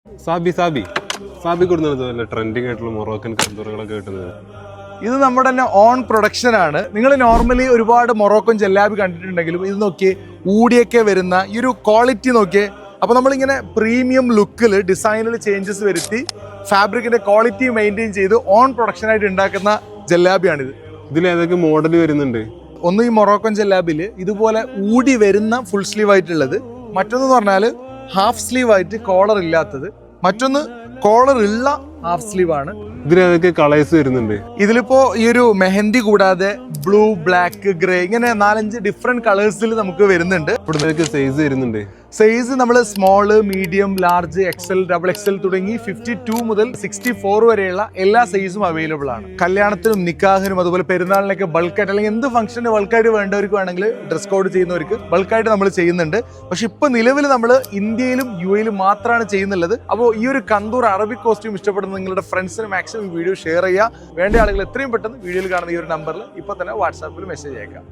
സാബി സാബി സാബി കൊടുക്കുന്നത് നല്ല ട്രെൻഡിങ് ആയിട്ടുള്ള മൊറോക്കൻ കന്തൂറുകളൊക്കെ കിട്ടുന്നത്. ഇത് നമ്മുടെ തന്നെ ഓൺ പ്രൊഡക്ഷൻ ആണ്. നിങ്ങൾ നോർമലി ഒരുപാട് മൊറോക്കൻ ജല്ലാബി കണ്ടിട്ടുണ്ടെങ്കിലും ഇത് നോക്കിയേ ഊടിയൊക്കെ വരുന്ന ഈ ഒരു ക്വാളിറ്റി നോക്കിയേ. അപ്പോൾ നമ്മളിങ്ങനെ പ്രീമിയം ലുക്കിൽ ഡിസൈനിൽ ചേഞ്ചസ് വരുത്തി ഫാബ്രിക്കിന്റെ ക്വാളിറ്റി മെയിൻറ്റെയിൻ ചെയ്ത് ഓൺ പ്രൊഡക്ഷനായിട്ട് ഉണ്ടാക്കുന്ന ജല്ലാബിയാണിത്. ഇതിൽ ഏതൊക്കെ മോഡൽ വരുന്നുണ്ട്? ഒന്ന് ഈ മൊറോക്കൻ ജല്ലാബിൽ ഇതുപോലെ ഊടി വരുന്ന ഫുൾ സ്ലീവ് ആയിട്ടുള്ളത്, മറ്റൊന്ന് പറഞ്ഞാൽ ഹാഫ് സ്ലീവ് ആയിട്ട് കോളർ ഇല്ലാത്തത്, മറ്റൊന്ന് കോളർ ഉള്ള ഹാഫ് സ്ലീവ് ആണ്. ഇതിൽ ഏതൊക്കെ കളേഴ്സ് വരുന്നുണ്ട്? ഇതിലിപ്പോ ഈ ഒരു മെഹന്തി കൂടാതെ ബ്ലൂ, ബ്ലാക്ക്, ഗ്രേ ഇങ്ങനെ 4-5 ഡിഫറെന്റ് കളേഴ്സിൽ നമുക്ക് വരുന്നുണ്ട്. ഇവിടെ സൈസ് വരുന്നുണ്ട്. സൈസ് നമ്മൾ small, medium, large, XL, double XL തുടങ്ങി 52 മുതൽ 64 വരെയുള്ള എല്ലാ സൈസും അവൈലബിൾ ആണ്. കല്യാണത്തിനും നിക്കാഹിനും അതുപോലെ പെരുന്നാളിനൊക്കെ ബൾക്കായിട്ട് അല്ലെങ്കിൽ എന്ത് ഫംഗ്ഷന് ബൾക്കായിട്ട് വേണ്ടവർക്ക് വേണമെങ്കിൽ ഡ്രസ് കോഡ് ചെയ്യുന്നവർക്ക് ബൾക്കായിട്ട് നമ്മൾ ചെയ്യുന്നുണ്ട്. പക്ഷെ ഇപ്പൊ നിലവിൽ നമ്മൾ ഇന്ത്യയിലും UAE-ലും മാത്രമാണ് ചെയ്യുന്നുള്ളത്. അപ്പോൾ ഈ ഒരു കന്തൂർ അറബിക് കോസ്റ്റ്യൂം ഇഷ്ടപ്പെടുന്ന നിങ്ങളുടെ ഫ്രണ്ട്സിന് മാക്സിമം ഈ വീഡിയോ ഷെയർ ചെയ്യുക. വേണ്ട ആളുകൾ എത്രയും പെട്ടെന്ന് വീഡിയോയിൽ കാണുന്ന ഈ ഒരു നമ്പറിൽ ഇപ്പൊ തന്നെ വാട്സാപ്പിൽ മെസ്സേജ് അയക്കാം.